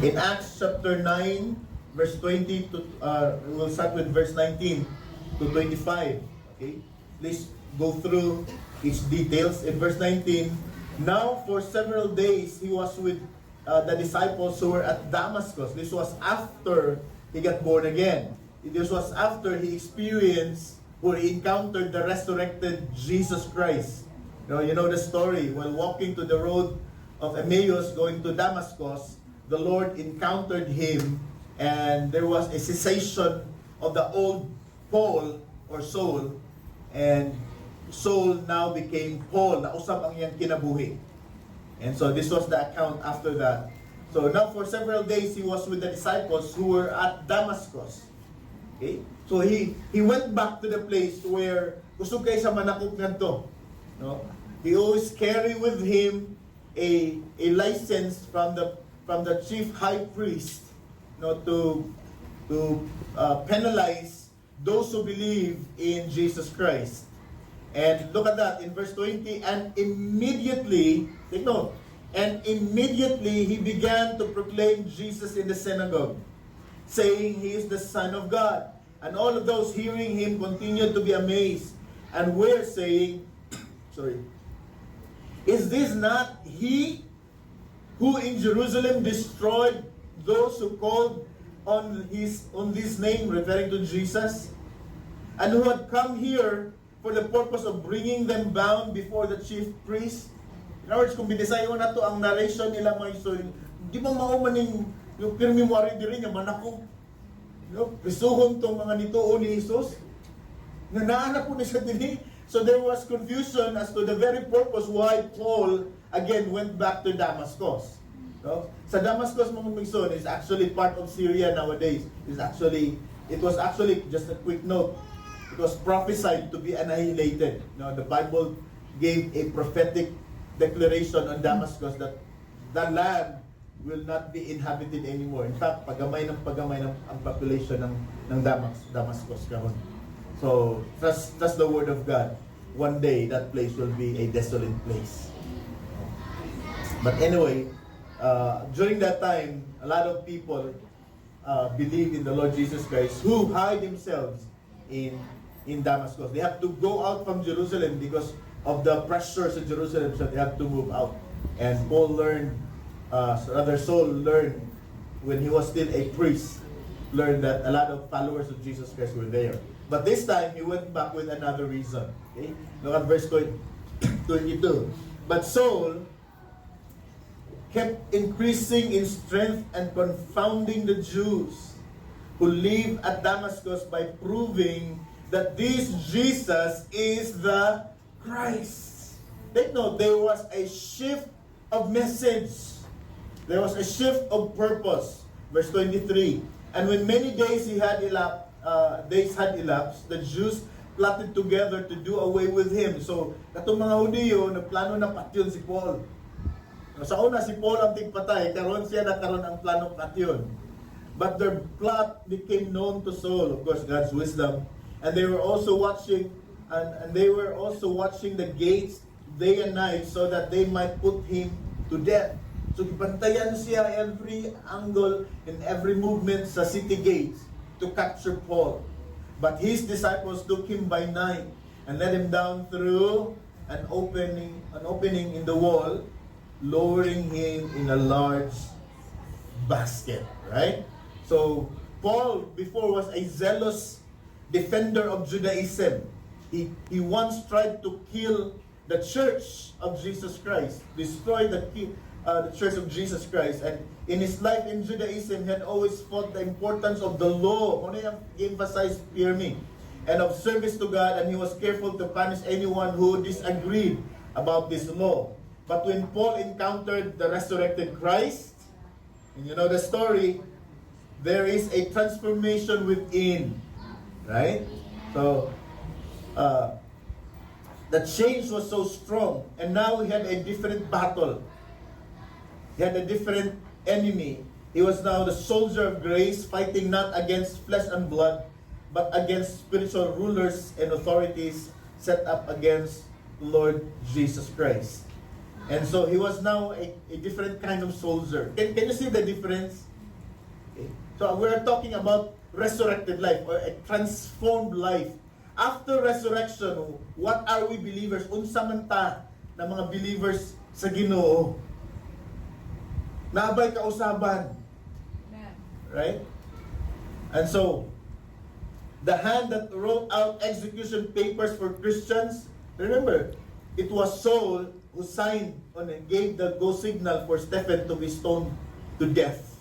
In Acts chapter 9, verse 20 to, we'll start with verse 19 to 25. Okay? Please go through its details. In verse 19, now for several days he was with the disciples who were at Damascus. This was after he got born again. This was after he experienced or he encountered the resurrected Jesus Christ. You know the story. While walking to the road of Emmaus going to Damascus, the Lord encountered him and there was a cessation of the old Paul or Saul, and Saul now became Paul. Nausap ang iyang kinabuhi. And so this was the account after that. So now for several days he was with the disciples who were at Damascus. Okay? So he went back to the place where kusog kay sa manakop ngadto. No? He always carry with him a license from the chief high priest, to penalize those who believe in Jesus Christ. And look at that in verse 20, and immediately, take note, and immediately he began to proclaim Jesus in the synagogue, saying he is the Son of God. And all of those hearing him continued to be amazed and were saying, is this not he who in Jerusalem destroyed those who called on this name, referring to Jesus, and who had come here for the purpose of bringing them bound before the chief priest? In other words, kung binisayo na to ang narration nila mga iso, di mo maumaning yung pirmi mo rin diri nga manakong prisuhon tong mga nituo ni Jesus. Nga naanap po na siya diri. So there was confusion as to the very purpose why Paul again went back to Damascus. Sa Damascus, mga migson, is actually part of Syria nowadays. It was actually, just a quick note, it was prophesied to be annihilated. The Bible gave a prophetic declaration on Damascus that the land will not be inhabited anymore. In fact, pagamay ng ang population ng Damascus karon. So, that's the word of God. One day, that place will be a desolate place. But anyway, during that time, a lot of people believe in the Lord Jesus Christ who hide themselves in Damascus. They have to go out from Jerusalem because of the pressures in Jerusalem, so they have to move out. And Saul learned when he was still a priest, learned that a lot of followers of Jesus Christ were there. But this time, he went back with another reason. Okay? Look at verse 22. But Saul kept increasing in strength and confounding the Jews who live at Damascus by proving that this Jesus is the Christ. Take note, there was a shift of message. There was a shift of purpose. Verse 23. And when many days had elapsed, the Jews plotted together to do away with him. So, katong mga Hudiyo, nagplano na patyon si Paul. Sa una, si Paul ang tigpatay, karon siya nagkaroon ang plano patyon. But their plot became known to Saul, of course, God's wisdom. And they were also watching, the gates day and night so that they might put him to death. So, ibantayan siya every angle and every movement sa city gates to capture Paul. But his disciples took him by night and led him down through an opening in the wall, lowering him in a large basket. Right? So, Paul before was a zealous defender of Judaism. He once tried to kill the church of Jesus Christ, destroy the church of Jesus Christ. And in his life in Judaism, he had always fought the importance of the law. He emphasized me, and of service to God, and he was careful to punish anyone who disagreed about this law. But when Paul encountered the resurrected Christ, and you know the story, there is a transformation within. Right? So, the change was so strong, and now he had a different battle. He had a different enemy. He was now the soldier of grace, fighting not against flesh and blood, but against spiritual rulers and authorities set up against the Lord Jesus Christ. And so he was now a different kind of soldier. Can you see the difference? Okay? So we're talking about resurrected life or a transformed life. After resurrection, what are we believers? Unsa man ta na mga believers sa Ginoo? Naabay kausaban. Right? And so, the hand that wrote out execution papers for Christians, remember, it was Saul who signed on and gave the go signal for Stephen to be stoned to death.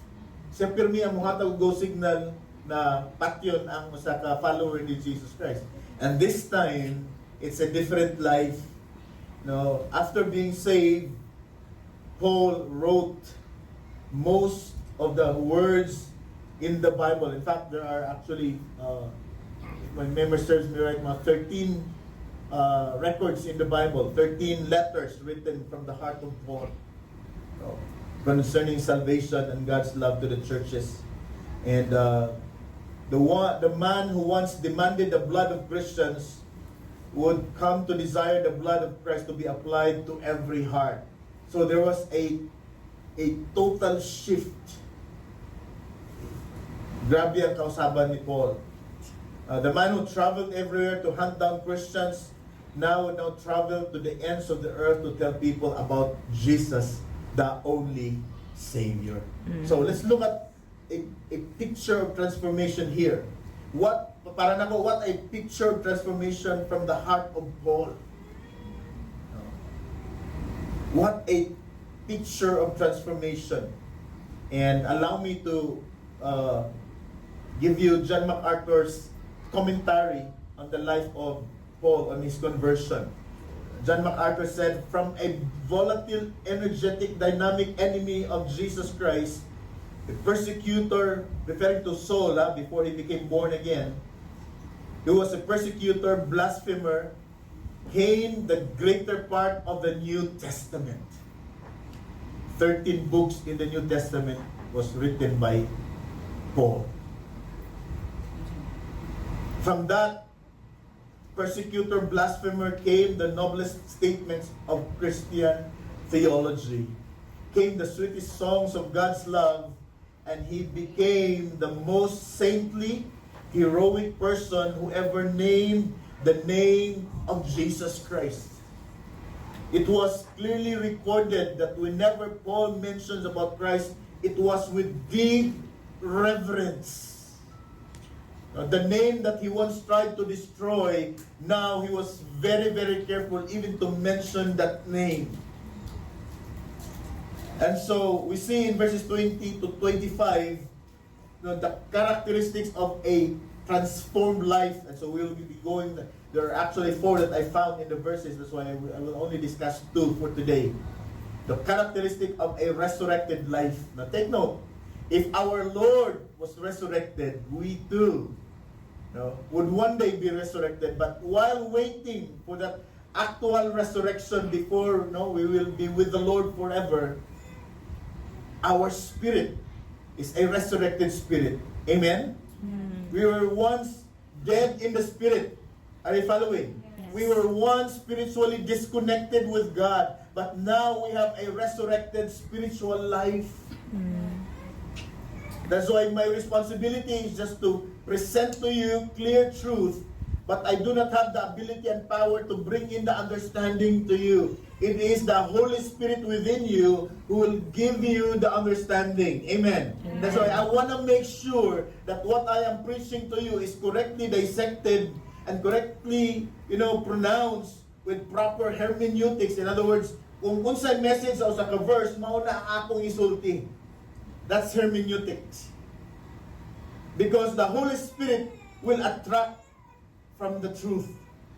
Siya pirmi ang muhatag go signal na patyon ang usa ka follower ni Jesus Christ. And this time, it's a different life. No, after being saved, Paul wrote most of the words in the Bible. In fact, there are actually, if my memory serves me right, mga 13 records in the Bible, 13 letters written from the heart of Paul concerning salvation and God's love to the churches. And the man who once demanded the blood of Christians would come to desire the blood of Christ to be applied to every heart. So there was a total shift. Grabe ang kausaban ni Paul. The man who traveled everywhere to hunt down Christians now travel to the ends of the earth to tell people about Jesus, the only Savior. So let's look at a picture of transformation here. What a picture of transformation from the heart of Paul. What a picture of transformation. And allow me to give you John MacArthur's commentary on the life of Paul on his conversion. John MacArthur said, from a volatile, energetic, dynamic enemy of Jesus Christ, the persecutor, referring to Saul before he became born again, he was a persecutor, blasphemer, came the greater part of the New Testament. 13 books in the New Testament was written by Paul. From that persecutor, blasphemer, came the noblest statements of Christian theology, came the sweetest songs of God's love, and he became the most saintly, heroic person who ever named the name of Jesus Christ. It was clearly recorded that whenever Paul mentions about Christ, it was with deep reverence. The name that he once tried to destroy, now he was very, very careful even to mention that name. And so we see in verses 20 to 25 the characteristics of a transformed life. And so we'll be going, there are actually 4 that I found in the verses. That's why I will only discuss 2 for today. The characteristic of a resurrected life. Now take note, if our Lord was resurrected, we too would one day be resurrected. But while waiting for that actual resurrection before we will be with the Lord forever, our spirit is a resurrected spirit. Amen? We were once dead in the spirit. Are you following? Yes. We were once spiritually disconnected with God, but now we have a resurrected spiritual life. That's why my responsibility is just to present to you clear truth, but I do not have the ability and power to bring in the understanding to you. It is the Holy Spirit within you who will give you the understanding. Amen. Amen. That's why I want to make sure that what I am preaching to you is correctly dissected and correctly, pronounced with proper hermeneutics. In other words, kung unsay message sa ka verse, mao na ang akong isulti. That's hermeneutics. Because the Holy Spirit will attract from the truth.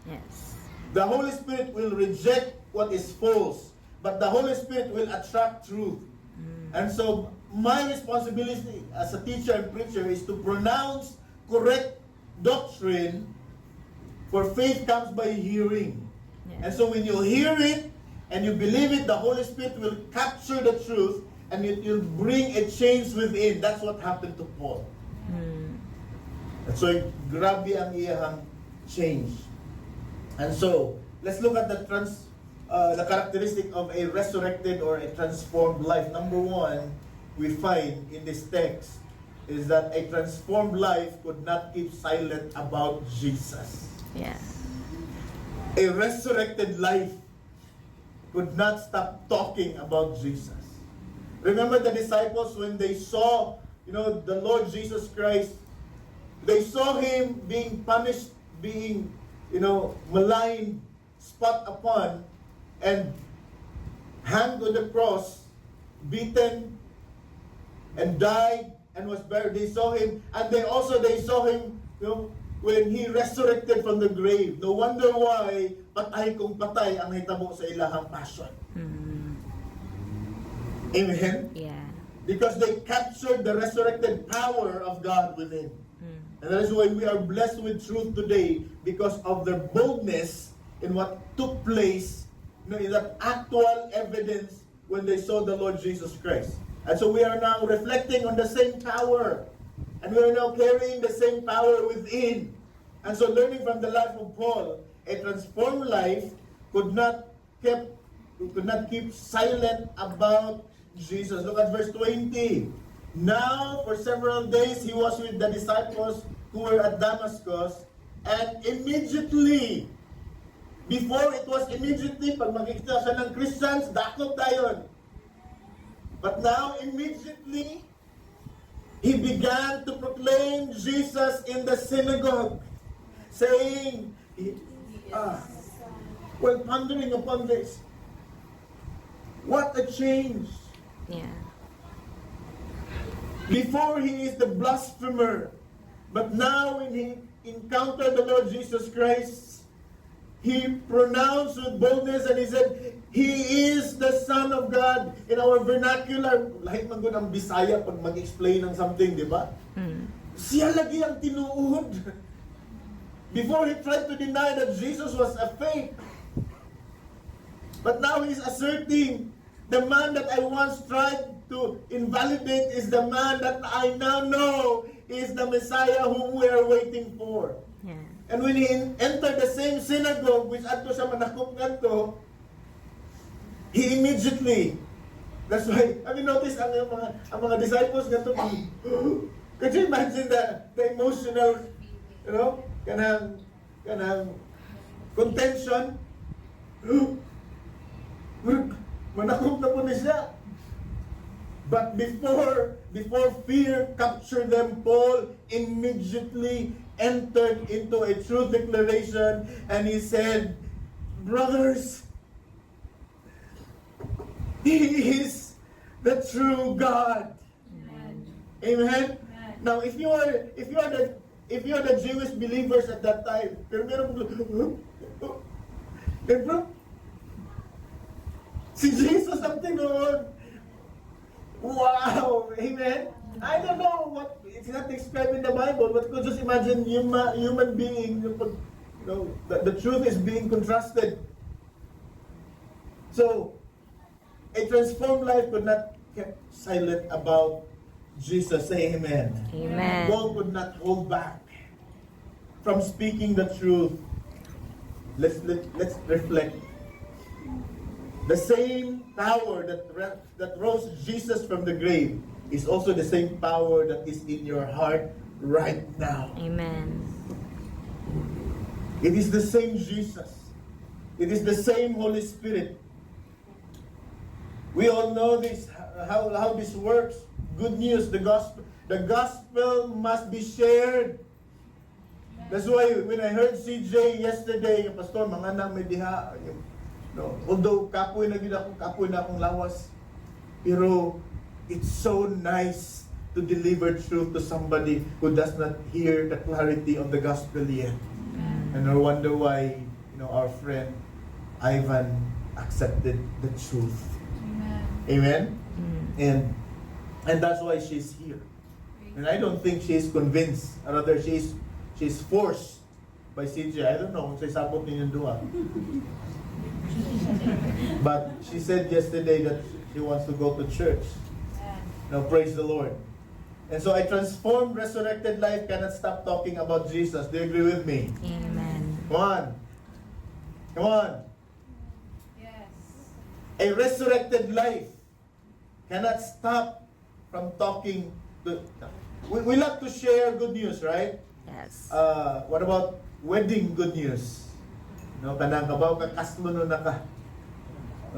Yes. The Holy Spirit will reject what is false, but the Holy Spirit will attract truth. And so, my responsibility as a teacher and preacher is to pronounce correct doctrine, for faith comes by hearing. Yes. And so when you hear it, and you believe it, the Holy Spirit will capture the truth, and it will bring a change within. That's what happened to Paul. And so, grabe ang iyang change. And so, let's look at the characteristic of a resurrected or a transformed life. Number 1, we find in this text, is that a transformed life could not keep silent about Jesus. Yeah. A resurrected life could not stop talking about Jesus. Remember the disciples when they saw, the Lord Jesus Christ, they saw him being punished, being, maligned, spat upon, and hanged on the cross, beaten, and died, and was buried. They saw him, and they saw him, when he resurrected from the grave. No wonder why patay kung patay ang hitabo sa ilahang passion. Amen? Yeah. Because they captured the resurrected power of God within. And that is why we are blessed with truth today, because of their boldness in what took place, in that actual evidence when they saw the Lord Jesus Christ. And so we are now reflecting on the same power. And we are now carrying the same power within. And so learning from the life of Paul, a transformed life could not keep silent about Jesus. Look at verse 20. Now, for several days, he was with the disciples who were at Damascus, and immediately, pag makikita siya ng Christians, dakot tayo. But now, immediately, he began to proclaim Jesus in the synagogue, saying, while pondering upon this, what a change. Yeah. Before he is the blasphemer, but now when he encountered the Lord Jesus Christ, he pronounced with boldness and he said, He is the Son of God. In our vernacular, lahit man gud ang Bisaya pag mag-explain ng something, di ba? Siya lagi ang tinuod. Before he tried to deny that Jesus was a fake. But now he's asserting, the man that I once tried to invalidate is the man that I now know is the Messiah whom we are waiting for. Yeah. And when he entered the same synagogue, which ato siya manakop ngadto, he immediately, that's why, have you noticed ang mga disciples ngadto, could you imagine the emotional, kanang contention? Manakop na po niya. But before fear captured them, Paul immediately entered into a true declaration, and he said, brothers, he is the true God. Amen. Amen. Now, if you are the Jewish believers at that time, pero si Jesus ang tinuod. Wow! Amen? I don't know what, it's not described in the Bible, but could just imagine human being, the truth is being contrasted. So, a transformed life could not keep silent about Jesus. Say amen. Amen. Paul could not hold back from speaking the truth. Let's reflect. The same power that rose Jesus from the grave is also the same power that is in your heart right now. Amen. It is the same Jesus. It is the same Holy Spirit. We all know this, how this works. Good news, the gospel. The gospel must be shared. That's why when I heard CJ yesterday, yung pastor, mga anak may diha, although kapoy na akong lawas, pero it's so nice to deliver truth to somebody who does not hear the clarity of the gospel yet. And I wonder why, our friend Ivan accepted the truth. Amen. And that's why she's here. And I don't think she's convinced. Rather, she's forced by CJ. I don't know kung say sabot ninyong duha. But she said yesterday that she wants to go to church. Now, praise the Lord. And so a transformed, resurrected life cannot stop talking about Jesus. Do you agree with me? Amen. Come on. Yes. A resurrected life cannot stop from talking we love to share good news, right? Yes. What about wedding good news? No, kanang kabaw ka kaslunon na ka.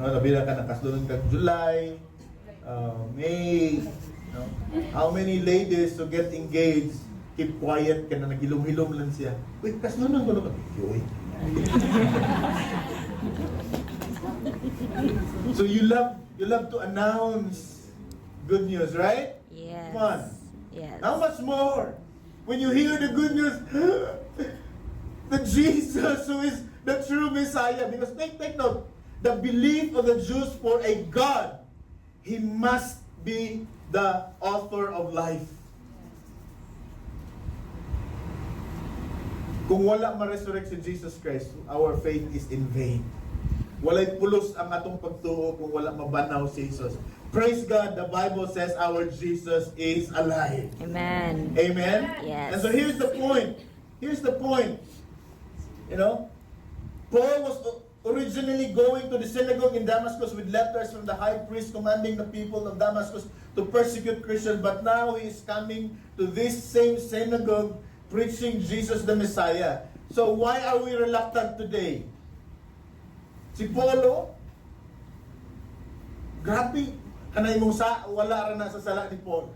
No, labi na ka nakaslunon kag July, May, no? How many ladies to get engaged keep quiet ka na nagilom-hilom lang siya. Wait, kaslunon ko na ka. Yoy. So you love to announce good news, right? Yes. Come on. Yes. How much more when you hear the good news that Jesus, who is the true Messiah, because take note, the belief of the Jews for a God, He must be the author of life. Kung wala ma-resurrect si Jesus Christ, our faith is in vain. Walay pulos ang atong pagtuo kung wala mabanaw si Jesus. Praise God, the Bible says our Jesus is alive. Amen. Amen? Yes. And so here's the point. Here's the point. You know, Paul was originally going to the synagogue in Damascus with letters from the high priest commanding the people of Damascus to persecute Christians. But now he is coming to this same synagogue preaching Jesus the Messiah. So why are we reluctant today? Si Paulo, grabe, kanay mong wala rin na sa sala ni Paul.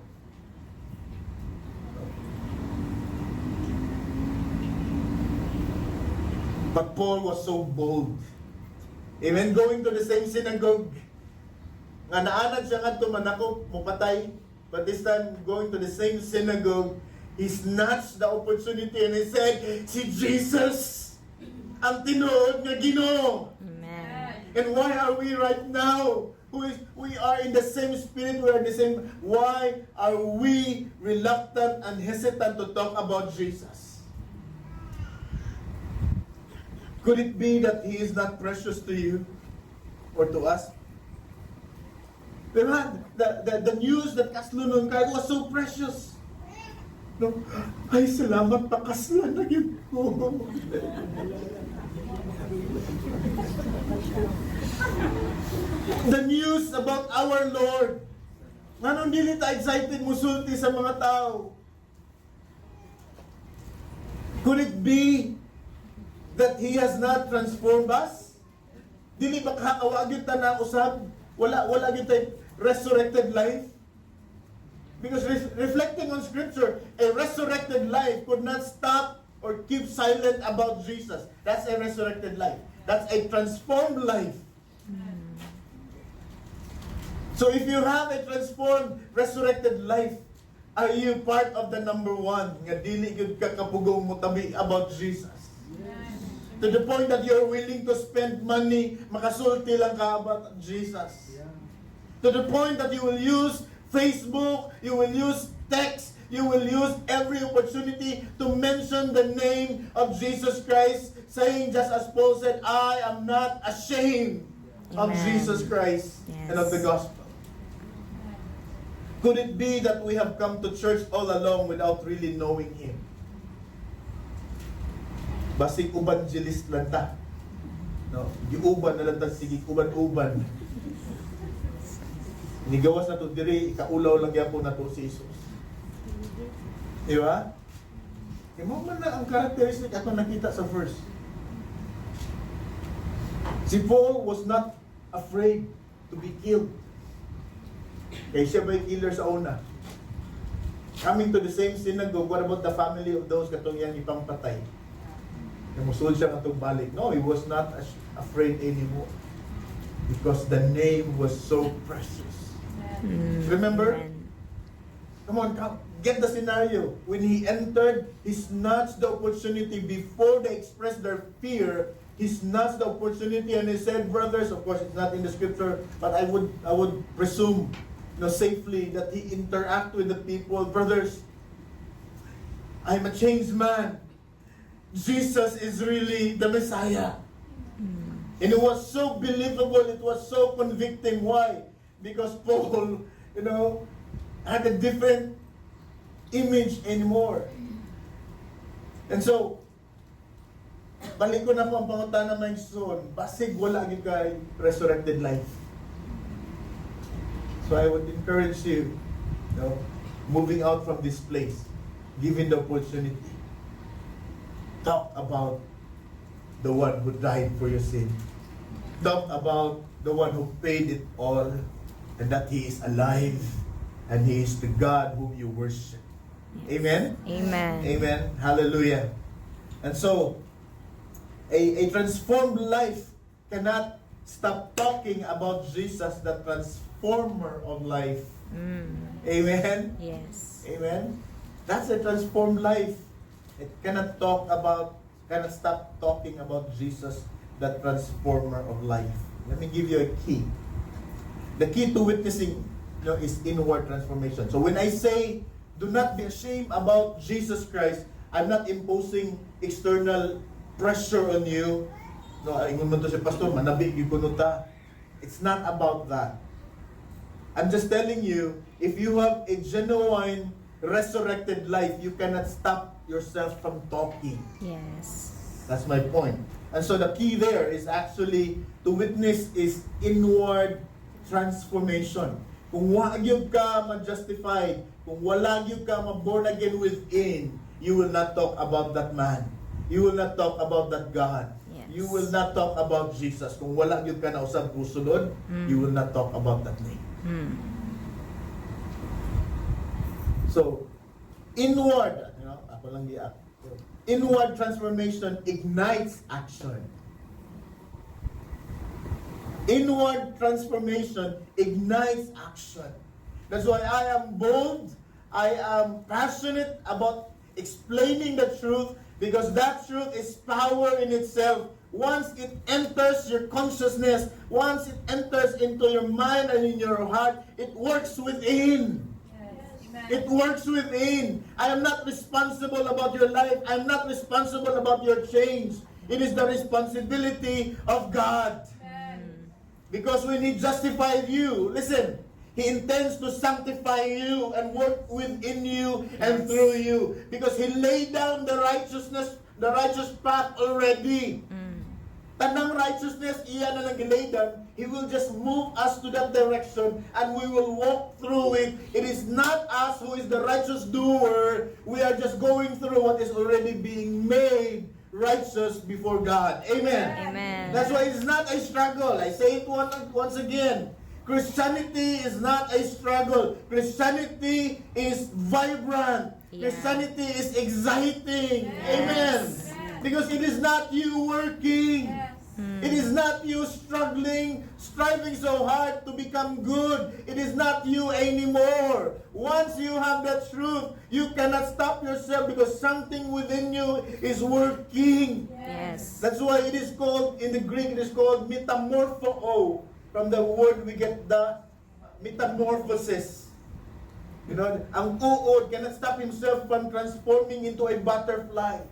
But Paul was so bold. Amen. Going to the same synagogue, nga naanad siya nga manako, mupatay. But this time, going to the same synagogue, he snatched the opportunity and he said, si Jesus, ang tinuod nga Ginoo. Amen. And why are we right now? We are in the same spirit, we are the same. Why are we reluctant and hesitant to talk about Jesus? Could it be that He is not precious to you or to us? Pero the news that kaslunon kay was so precious. No? Ay, salamat, pakaslan na yun ko. The news about our Lord. Nganong dili ta excited musulti sa mga tao? Could it be that He has not transformed us? Dili ba kakawagin ta na usab? Wala gyud tay resurrected life? Because reflecting on Scripture, a resurrected life could not stop or keep silent about Jesus. That's a resurrected life. That's a transformed life. So if you have a transformed, resurrected life, are you part of the number one nga dili gyud ka kapugong mo tabi about Jesus? To the point that you're willing to spend money, makasulti lang ka about Jesus. To the point that you will use Facebook, you will use text, you will use every opportunity to mention the name of Jesus Christ, saying just as Paul said, I am not ashamed of Amen. Jesus Christ and of the gospel. Could it be that we have come to church all along without really knowing Him? Basig evangelist lang ta. No, giuban na lang ta, sige uban-uban. Nigawas na to diri, ikaulaw lang yapon na to si Jesus. Di ba? Mo man na ang characteristic ato nakita sa verse. Si Paul was not afraid to be killed. Kaya siya ba'y killer sa una? Coming to the same synagogue, what about the family of those katong yang ipangpatay? Namusul siya katong balik. No, he was not afraid anymore. Because the name was so precious. Remember? Amen. Come on, get the scenario. When he entered, he snatched the opportunity before they expressed their fear. He snatched the opportunity and he said, brothers, of course it's not in the scripture, but I would presume, safely that he interact with the people. Brothers, I'm a changed man. Jesus is really the Messiah. And it was so believable, it was so convicting. Why? Because Paul, had a different image anymore. And so, balik ko na po ang pangutana ng son, basig wala gyud kay resurrected life. So I would encourage you, moving out from this place, given the opportunity, talk about the one who died for your sin. Talk about the one who paid it all, and that He is alive, and He is the God whom you worship. Amen? Amen. Amen. Hallelujah. And so, a transformed life cannot stop talking about Jesus, the transformer of life. Amen? Yes. Amen? That's a transformed life. It cannot stop talking about Jesus, the transformer of life. Let me give you a key. The key to witnessing, is inward transformation. So when I say, do not be ashamed about Jesus Christ, I'm not imposing external pressure on you. No, ingon mo to si pastor, manabig yung kunuta. It's not about that. I'm just telling you, if you have a genuine resurrected life, you cannot stop yourself from talking. Yes. That's my point. And so the key there is actually to witness is inward transformation. Kung wagyud ka ma-justified, kung wala gyud ka ma-born again within, you will not talk about that man. You will not talk about that God. Yes. You will not talk about Jesus. Kung wala gyud ka na usab pusulod, you will not talk about that name. So, inward, ako lang giyak. Inward transformation ignites action. Inward transformation ignites action. That's why I am bold, I am passionate about explaining the truth, because that truth is power in itself. Once it enters your consciousness, once it enters into your mind and in your heart, it works within. It works within. I am not responsible about your life. I am not responsible about your change. It is the responsibility of God. Because when He justified you, listen, He intends to sanctify you and work within you and through you. Because He laid down the righteous path already. Tanang righteousness, iya na lang gilay down. He will just move us to that direction and we will walk through it. It is not us who is the righteous doer. We are just going through what is already being made righteous before God. Amen. Amen. That's why it's not a struggle. I say it once again. Christianity is not a struggle. Christianity is vibrant. Yeah. Christianity is exciting. Amen. Because it is not you working. It is not you striving so hard to become good. It is not you anymore. Once you have that truth, you cannot stop yourself because something within you is working. Yes. That's why it is called, in the Greek, it is called metamorpho. From the word we get the metamorphosis. Ang uod cannot stop himself from transforming into a butterfly.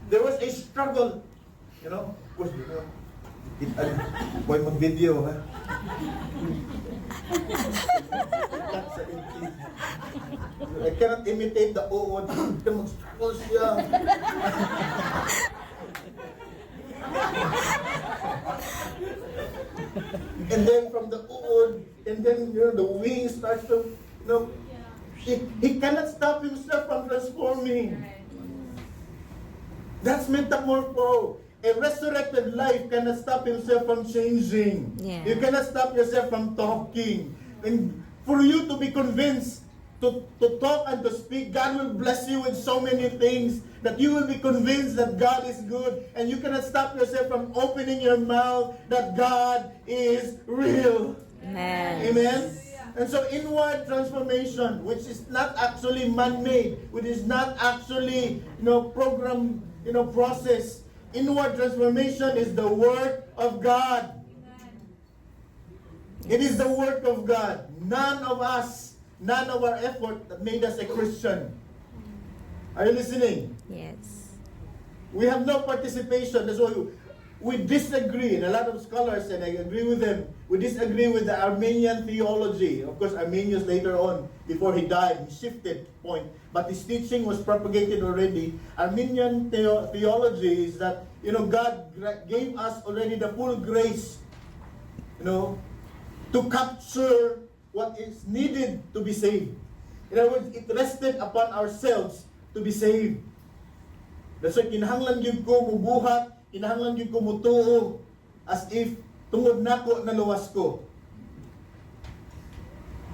There was a struggle. Of course, boy mag-video, ha? I cannot imitate the uod. Mag-struggle siya. And then from the uod, and then the wings starts to, he cannot stop himself from transforming. That's metamorpho. A resurrected life cannot stop himself from changing. Yeah. You cannot stop yourself from talking. And for you to be convinced to talk and to speak, God will bless you with so many things that you will be convinced that God is good. And you cannot stop yourself from opening your mouth that God is real. Amen. Amen? And so inward transformation, which is not actually man-made, which is not actually, program, process. Inward transformation is the work of God. It is the work of God. None of us, none of our effort that made us a Christian. Are you listening? Yes. We have no participation. That's why we disagree, and a lot of scholars, and I agree with them, we disagree with the Armenian theology. Of course, Armenius later on, before he died, he shifted point. But his teaching was propagated already. Armenian theology is that, God gave us already the full grace, to capture what is needed to be saved. In other words, it rested upon ourselves to be saved. That's why kinahanglan yun ko mubuhat, kinahanglan yun ko mutuo, as if tungod nako naluwas ko.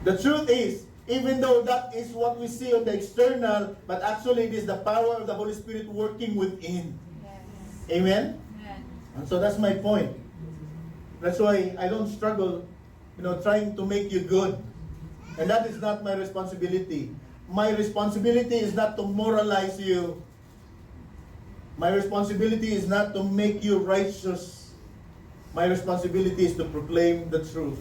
The truth is, even though that is what we see on the external, but actually it is the power of the Holy Spirit working within. Yes. Amen? Amen. And so that's my point. That's why I don't struggle, trying to make you good. And that is not my responsibility. My responsibility is not to moralize you. My responsibility is not to make you righteous. My responsibility is to proclaim the truth.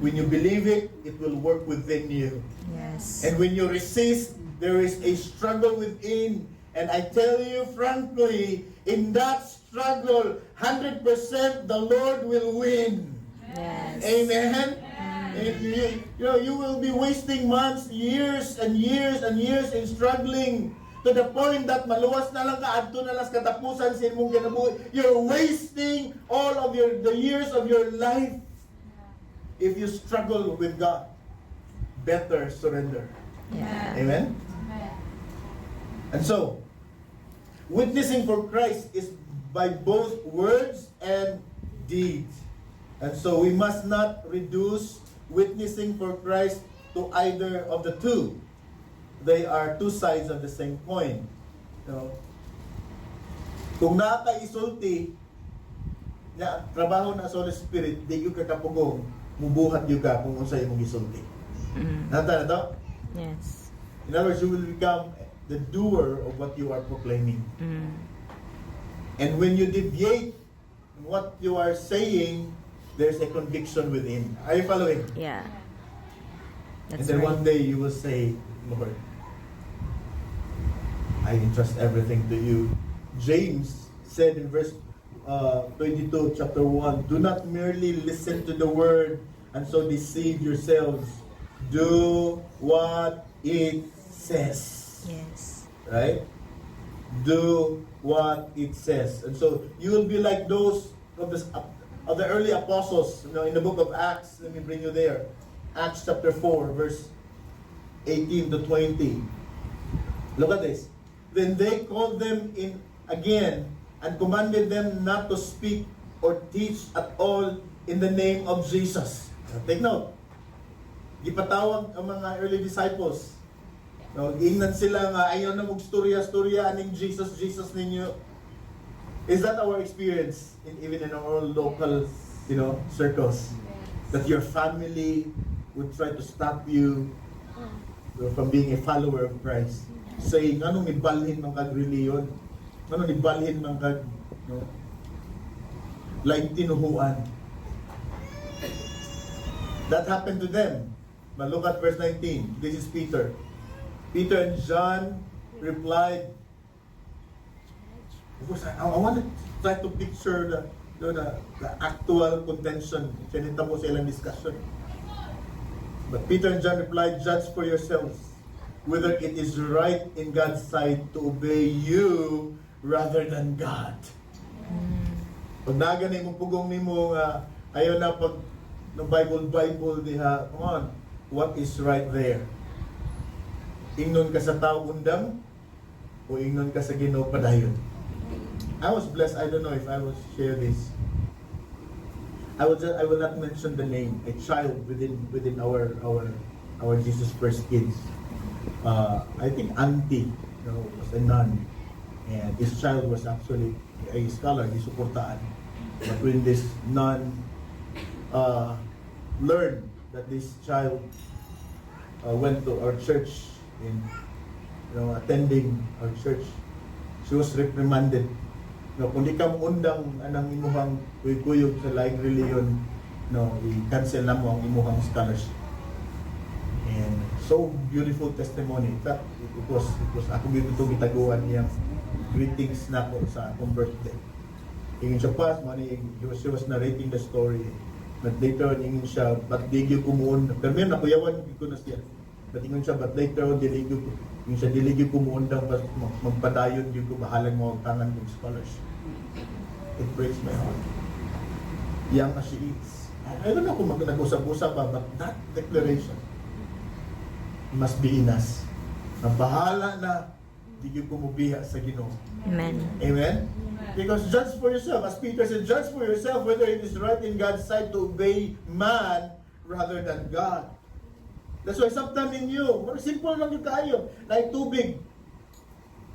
When you believe it, it will work within you. Yes. And when you resist, there is a struggle within. And I tell you frankly, in that struggle, 100% the Lord will win. Yes. Amen? And you will be wasting months, years, and years, and years in struggling to the point that maluwas na lang kaadto na lang sa katapusan sa imong kinabuhi. You're wasting all of the years of your life if you struggle with God. Better surrender. Yeah. Amen? Amen. And so, witnessing for Christ is by both words and deeds. And so we must not reduce witnessing for Christ to either of the two. They are two sides of the same coin. Kung nakaisulti na trabaho na sa Holy Spirit, di yung kakapugong, mubuhat yung ka kung unsa imong isulti. Nata na to? Yes. In other words, you will become the doer of what you are proclaiming. And when you deviate in what you are saying, there's a conviction within. Are you following? Yeah. And That's then right. one day you will say, Lord, I entrust everything to you. James said in verse 22, chapter 1, do not merely listen to the word and so deceive yourselves. Do what it says. Yes. Right? Do what it says. And so you will be like those of the early apostles, in the book of Acts. Let me bring you there. Acts chapter 4, verse 18 to 20. Look at this. Then they called them in again and commanded them not to speak or teach at all in the name of Jesus. Now, take note. Gipatawag ang mga early disciples. Ingnan sila nga ayaw na magstorya-storya aning Jesus ninyo. Is that our experience even in our local, circles? That your family would try to stop you from being a follower of Christ. Saying, anong ibalhin ng kag-reliyon? Anong ibalhin ng kag, like tinuhuan? That happened to them. But look at verse 19. This is Peter. Peter and John replied. Of course, I want to try to picture the actual contention. Sinita mo sa ilang discussion. But Peter and John replied, judge for yourselves whether it is right in God's sight to obey you rather than God. Pag naganay mo pugong nimo nga ayaw na pag no Bible diha, come on, what is right there? Ingnon ka sa tao undang o ingnon ka sa Ginoo padayon? I was blessed. I don't know if I will share this. I will not mention the name. A child within our Jesus First Kids. I think auntie, was a nun, and this child was actually a scholar. He suportaan. But when this nun learned that this child went to our church in attending our church, she was reprimanded. Kung di ka undang anang imuhang kuyog sa laing reliyon, i-cancel na mo ang imuhang scholarship. And so beautiful testimony. That it was ako gito gitaguan niyang greetings na ko sa akong birthday. Ingin siya pas, she was narrating the story. But later on, ingin siya, but di gyud kumuon. Pero may nakuyawan ko na siya. But ingin siya, but later on, dili gyud kumuon daw magpadayon gyud ko bahalang mo tangan ng scholarship. It breaks my heart. Young as she is. I don't know kung nag-usap-usap ba, but that declaration, must be in us. Na bahala na di gyud ko mobiya sa Ginoo. Amen. Amen? Because judge for yourself, as Peter said, judge for yourself whether it is right in God's sight to obey man rather than God. That's why sometimes in you, more simple lang yung tayo, like tubig.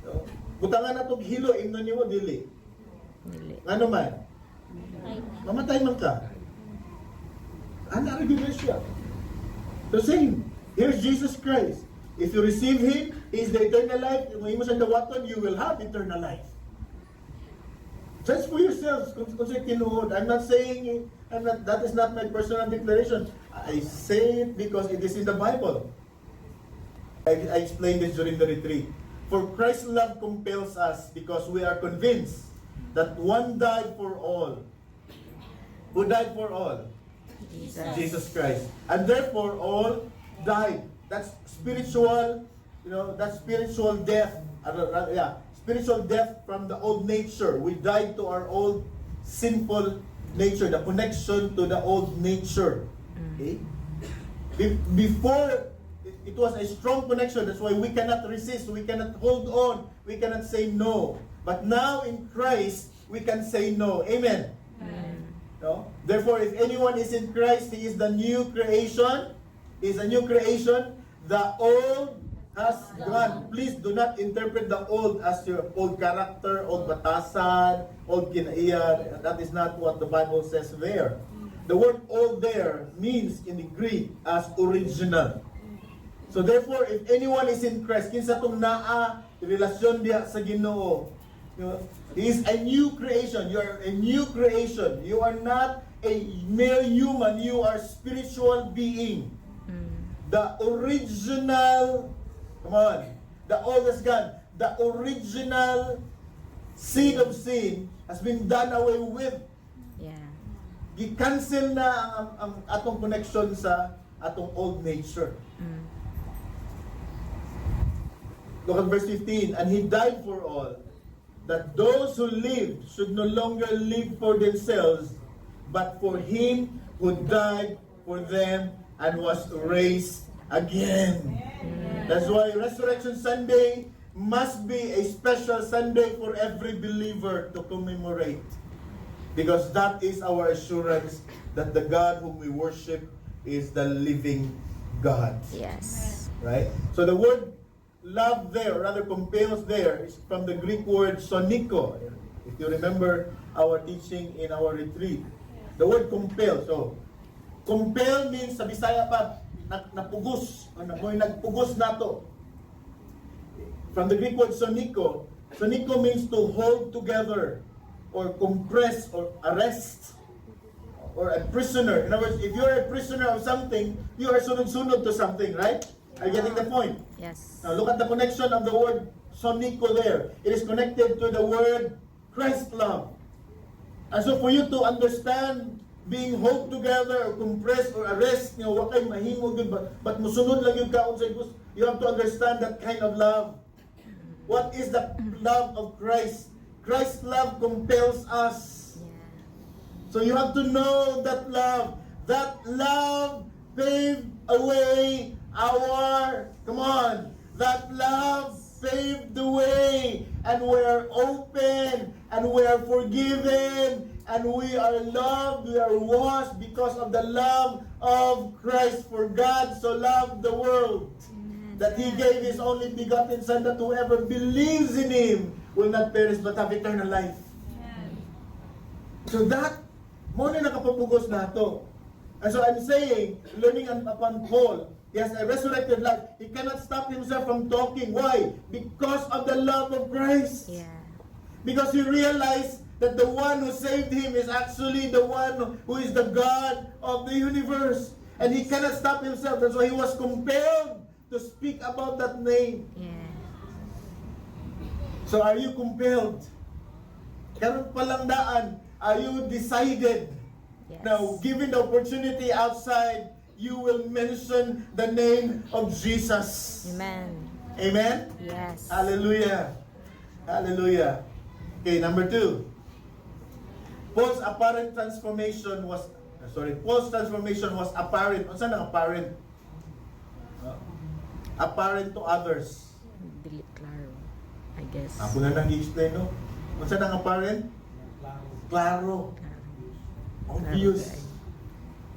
No? Butangan na itong hilo, imnon niyo mo, dili. Dili. Ano man? Mamatay man ka. Ano rin yun siya? The same. Here's Jesus Christ. If you receive Him, He is the eternal life. Kung mo sa dawaton, you will have eternal life. Judge for yourselves kung sa'yo tinuod. I'm not saying it, that is not my personal declaration. I say it because it is in the Bible. I explained this during the retreat. For Christ's love compels us because we are convinced that one died for all. Who died for all? Jesus Christ. And therefore all died. That's spiritual, that's spiritual death. Spiritual death from the old nature. We died to our old sinful nature, the connection to the old nature. Okay? Before, it was a strong connection. That's why we cannot resist. We cannot hold on. We cannot say no. But now in Christ, we can say no. Amen. No? Therefore, if anyone is in Christ, he is the new creation. He is a new creation. The old has gone. Please do not interpret the old as your old character, old batasan, old kinaiyan. That is not what the Bible says there. The word old there means in the Greek as original. So therefore, if anyone is in Christ, kinsa tong naa relasyon diha sa Ginoo, he is a new creation. You are a new creation. You are not a mere human. You are spiritual being. The original, come on, the old is gone. The original seed of sin has been done away with. Yeah. Gi-cancel na ang atong connection sa atong old nature. Look at verse 15. And He died for all, that those who live should no longer live for themselves, but for Him who died for them and was raised again. That's why Resurrection Sunday must be a special Sunday for every believer to commemorate. Because that is our assurance that the God whom we worship is the living God. Yes. Right? So the word love there, or rather compels there, is from the Greek word soniko. If you remember our teaching in our retreat. The word compel. So, compel means sa Bisaya pa, napugos. Nagpugos nato. From the Greek word soniko, soniko means to hold together, or compress, or arrest, or a prisoner. In other words, if you're a prisoner of something, you are sunod-sunod to something, right? Are you getting the point? Yes. Now look at the connection of the word soniko there. It is connected to the word Christ love. And so for you to understand being held together or compressed or arrest, wa kay mahimo gyud but musunod lang yung kaon sa Diyos, you have to understand that kind of love. What is the love of Christ? Christ's love compels us. Yeah. So you have to know that love. That love paved away our, come on, that love paved the way, and we are open, and we are forgiven, and we are loved, we are washed because of the love of Christ. For God so loved the world that He gave His only begotten Son, that whoever believes in Him will not perish but have eternal life. So that, mo na nakapapugos na ito. And so I'm saying, learning upon Paul, he has a resurrected life. He cannot stop himself from talking. Why? Because of the love of Christ. Yeah. Because he realized that the one who saved him is actually the one who is the God of the universe. And he cannot stop himself. That's why he was compelled to speak about that name. Yeah. So are you compelled? Karon palang daan, are you decided? Yes. Now, given the opportunity outside, you will mention the name of Jesus. Amen. Amen? Yes. Hallelujah. Hallelujah. Okay, number 2. Paul's transformation was apparent. Ano saan ang apparent? apparent to others. Dili klaro. I guess. Ako na lang i-explain, no? Kung saan ang apparent? Klaro. Obvious.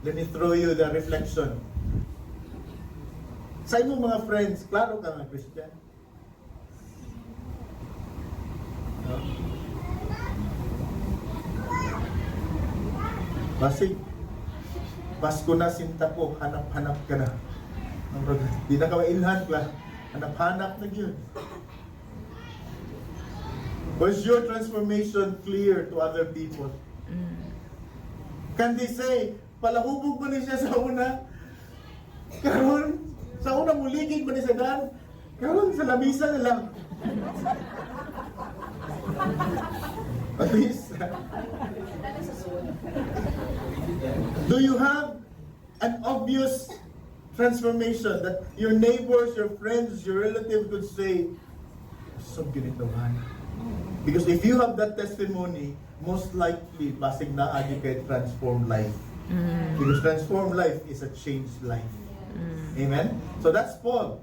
Let me throw you the reflection. Sa imong mga friends, klaro ka nga Christian? No? Basig, Pasko na sinta ko, hanap-hanap ka na. Di na ka mailhan ka, hanap-hanap na yun. Was your transformation clear to other people? Can they say, palahubog mo ni siya sa una? Karon, sa una muligid mo ni sa daan? Karon, sa lamisa na lang. At least, do you have an obvious transformation that your neighbors, your friends, your relatives could say, so ganito man? Because if you have that testimony, most likely, basig na agi kay transform life. Because transform life is a changed life. Amen? So that's Paul.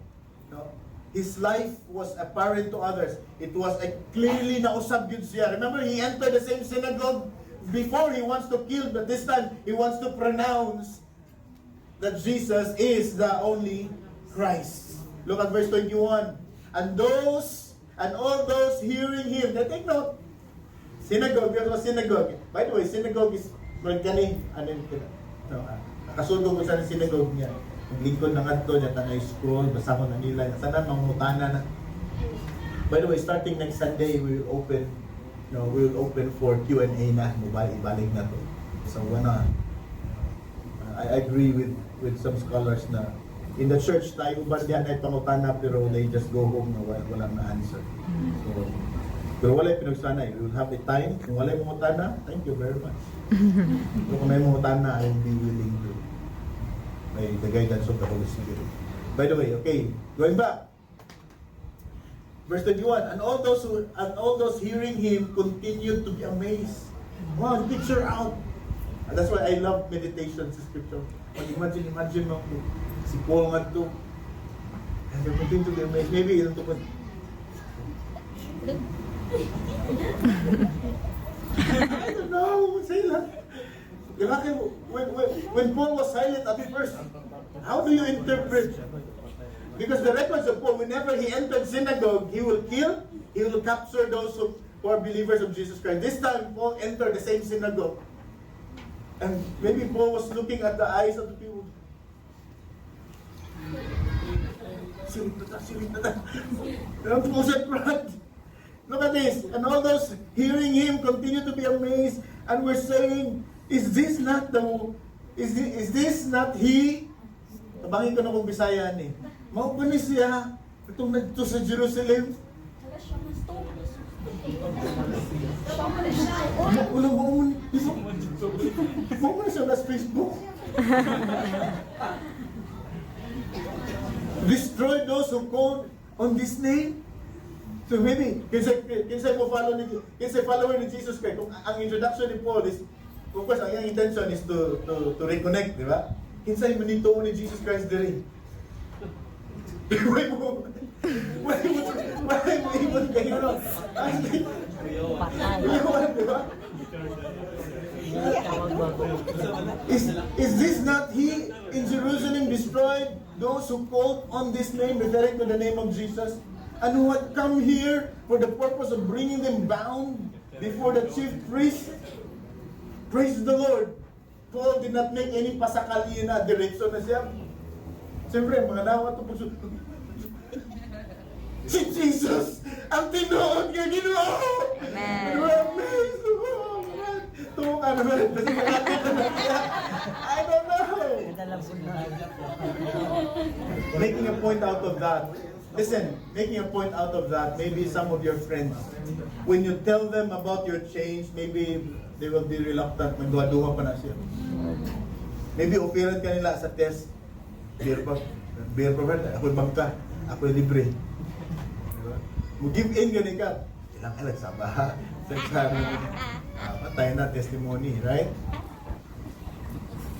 No? His life was apparent to others. It was a clearly nausab yun siya. Remember, he entered the same synagogue before he wants to kill, but this time he wants to pronounce that Jesus is the only Christ. Look at verse 21. And all those hearing him, now take note, synagogue, that was synagogue. By the way, synagogue is magkani, kasulgo ko sa synagogue niya. Maglingkod na nga ito, niya tanay scroll, basa ko na nila. Sana mangutana na. By the way, starting next Sunday, we will open for Q&A na. Ibalik na to. So, I agree with some scholars na in the church, tayo ba diyan ay pangutana pero they just go home na walang na-answer. So, pero wala yung pinagsanay. We will have a time. Kung wala yung mangutana, thank you very much. So, kung may mangutana, I will be willing to by the guidance of the Holy Spirit. By the way, okay, going back. Verse 21, and all those hearing him continued to be amazed. Wow, picture out. And that's why I love meditation sa scripture. Imagine mo si Paul nga to. And they continue to be amazed. Maybe yun to I don't know, say lang. When Paul was silent at first, how do you interpret? Because the records of Paul, whenever he entered synagogue, he will kill, he will capture those who are believers of Jesus Christ. This time, Paul entered the same synagogue. And maybe Paul was looking at the eyes of the people. Paul said, look at this. And all those hearing him continue to be amazed. And we're saying, is this not he? Tabangin ko na kung Bisaya ni. Mao ba ni siya? Itong nagto sa Jerusalem. Mo na siya nas Facebook. Destroy those who called on this name. So maybe, kinsa follower ni Jesus Christ. Kung ang introduction ni Paul is, of course, ang intention is to reconnect, di ba? Kinsay manito ni Jesus Christ diri. Why mo ibon kayo? Is this not he in Jerusalem destroyed those who called on this name, referring to the name of Jesus, and who had come here for the purpose of bringing them bound before the chief priest? Praise the Lord. Paul did not make any pasakali na diretso na siya. Siyempre, mga nawa ito po. Si Jesus, ang tinoon niya Ginoo. Amen. Tumo ka naman. I don't know. Making a point out of that. Listen, making a point out of that, maybe some of your friends, when you tell them about your change, maybe they will be reluctant. Magduha-duha pa na siya. Maybe offeran ka nila sa test. Beer provider, ako'y bangka, ako'y libre. Diba? Mag-give in gani ka. Ilang sa baha. Patay na testimony, right?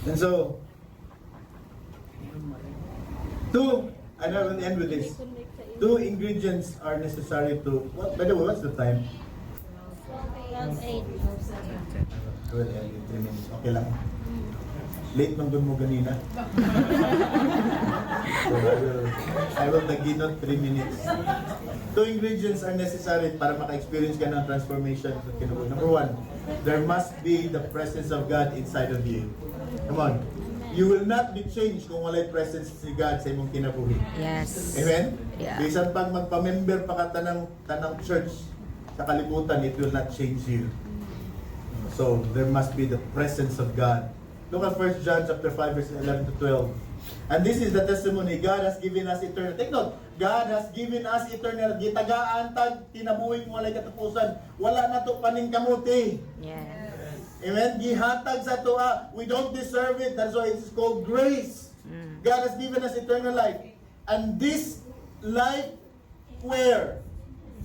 And so, And I will end with this. 2 ingredients are necessary to, by the way, what's the time? 12:08. Well, end in 3 minutes. Okay lang. Late nung doon mo ganina. So I will naginot 3 minutes. 2 ingredients are necessary para maka-experience ka ng transformation sa kinabuhi. Number 1, there must be the presence of God inside of you. Come on. You will not be changed kung wala'y presence ni God sa imong kinabuhi. Yes. Amen? Yeah. Bisan pag magpa-member pa ka tanang church sa kalibutan, it will not change you. So, there must be the presence of God. Look at 1 John chapter 5, verse 11 to 12. And this is the testimony. God has given us eternal. Take note. God has given us eternal. Gitagaan tag kinabuhi mo walay katapusan. Wala na to paning kamuti. Yes. Amen? Gihatag sa tuwa. We don't deserve it. That's why it's called grace. God has given us eternal life. And this life, where?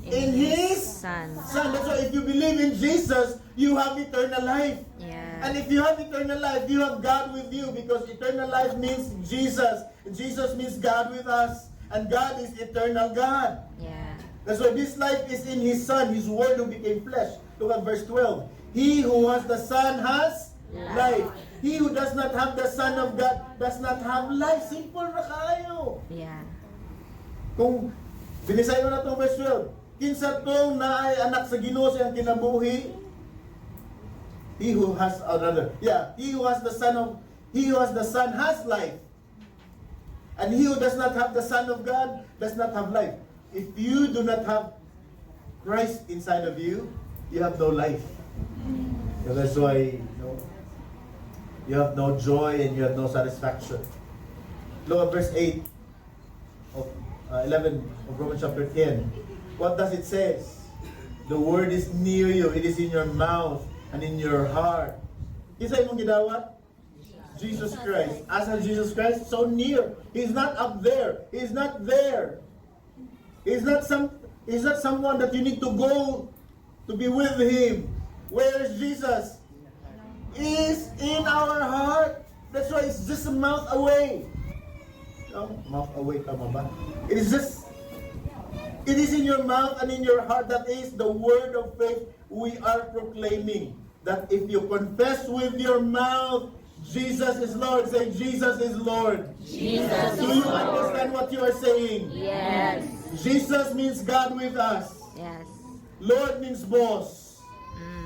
In His Son. Son. That's why if you believe in Jesus, you have eternal life. Yeah. And if you have eternal life, you have God with you, because eternal life means Jesus. Jesus means God with us. And God is eternal God. Yeah. That's why this life is in His Son, His Word who became flesh. Look at verse 12. He who has the Son has life. He who does not have the Son of God does not have life. Simple na kayo. Yeah. Kung binisay mo na itong verse 12, kinsa tong naay anak sa Ginoo siyang kinabuhi, he who has he who has the Son has life. And he who does not have the Son of God does not have life. If you do not have Christ inside of you, you have no life. So that's why you have no joy and you have no satisfaction. Look at verse 8 of 11 of Romans chapter 10. What does it say? The word is near you. It is in your mouth and in your heart. Isa imong gidawat? Jesus Christ. Asa Jesus Christ? So near. He's not up there. He's not there. He's not someone that you need to go to be with Him. Where is Jesus? Is in our heart. That's why it's just a mouth away. Mouth away, tama ba? It is in your mouth and in your heart. That is the word of faith we are proclaiming. That if you confess with your mouth, Jesus is Lord. Say, Jesus is Lord. Jesus Do is you understand what you are saying? Yes. Jesus means God with us. Yes. Lord means boss.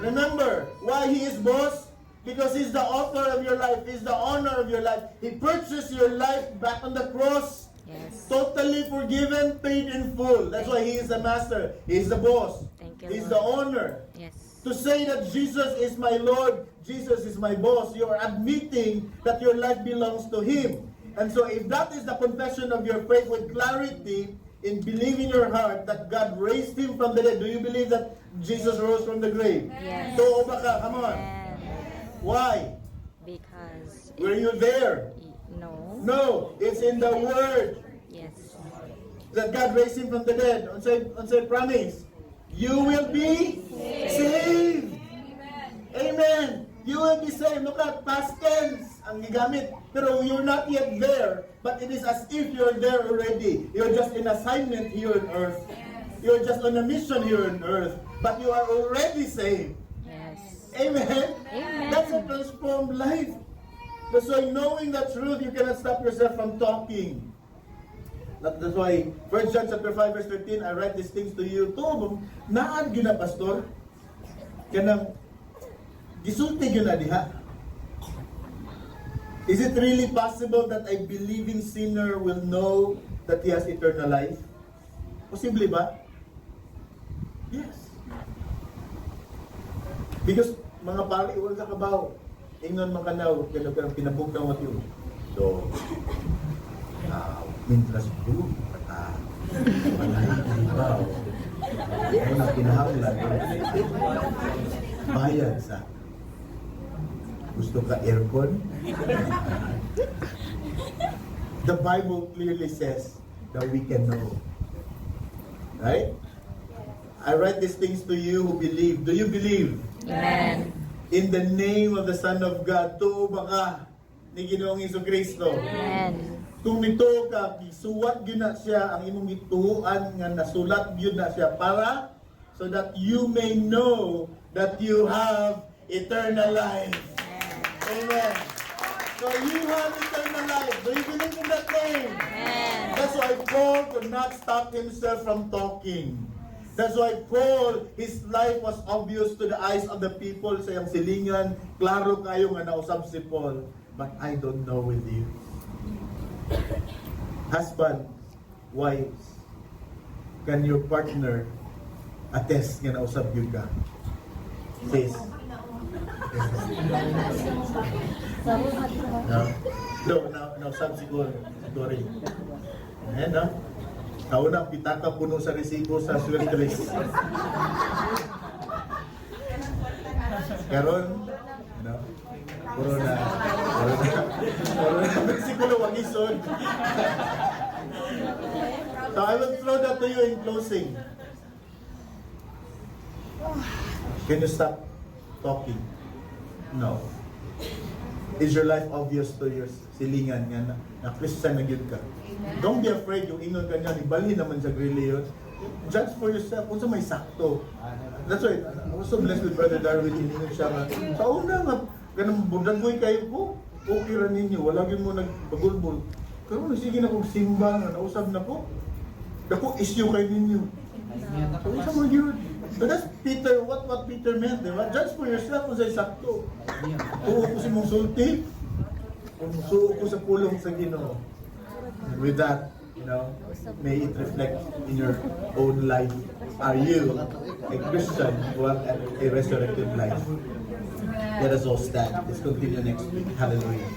Remember, why He is boss? Because He's the author of your life. He's the owner of your life. He purchased your life back on the cross. Yes. Totally forgiven, paid in full. That's why He is the master. He is the boss. Thank you, He's Lord. the owner. Yes. To say that Jesus is my Lord, Jesus is my boss, you are admitting that your life belongs to Him. And so if that is the confession of your faith with clarity, in believing in your heart that God raised Him from the dead, do you believe that Jesus rose from the grave? Yes. So, baka, come on. Yes. Why? Because Were you there? no. No, it's in the Word Yes. that God raised Him from the dead. On say promise, you will be saved. Amen. You will be saved. Look at past tense ang gigamit. Pero you're not yet there. But it is as if you're there already. You're just in assignment here on earth. You're just on a mission here on earth. But you are already saved. Yes. Amen. Amen. That's a transformed life. That's why knowing the truth, you cannot stop yourself from talking. That's why 1 John chapter 5 verse 13, I write these things to you. Tuom, naan gina pastor? Kanang gisulti gyud na diha. Is it really possible that a believing sinner will know that he has eternal life? Posible ba? Yes. Because mga pari, wala ka kabaw. Ingon makanaw, kanang pinabugnaw at yun. So, mintras po, malay, kabaw. Ano na kinahanglan? Bayad sa gusto ka aircon? The Bible clearly says that we can know. Right? I write these things to you who believe. Do you believe? Amen. In the name of the Son of God, tuo ba ka ni Ginoong Hesus Kristo? Amen. kung nito ka gisuwat gyud na siya ang imong gituhuan nga nasulat gyud na siya para so that you may know that you have eternal life. Amen. So you have eternal life. Do you believe in that name? Amen. That's why Paul could not stop himself from talking. That's why Paul, his life was obvious to the eyes of the people sa iyang silingan. Klaro kayo nga nausab si Paul. But I don't know with you. Husband, wives, can your partner attest nga nausab yun ka? Please. No, nausab siguro. Sorry. Ayan, no? Kauna, pitaka puno sa resibo sa sweltris. Karon, no? Puro na. Siguro wag isod. So I will throw that to you in closing. Can you stop talking? No. Is your life obvious to your silingan nga na Christian na gyud ka? Don't be afraid yung ingon ka niya, ibalhin naman sa grili yun. Judge for yourself, kung sa may sakto. That's why, I was so blessed with Brother Darwin, ingon siya nga, sa una nga, ganang bundagoy kayo ko, okay ra ninyo, wala gyud mo nagbagulbol. Pero sige na kong simba nga, nausab na ko. Dako issue kay ninyo. So, isa mo yun. So that's Peter, what Peter meant, di ba? Judge for yourself kung sa'y sakto. Tuo ko si mong sulti, suo ko sa pulong sa Ginoo. And with that, you know, may it reflect in your own life. Are you a Christian who have a resurrected life? Let us all stand. Let's continue next week. Hallelujah.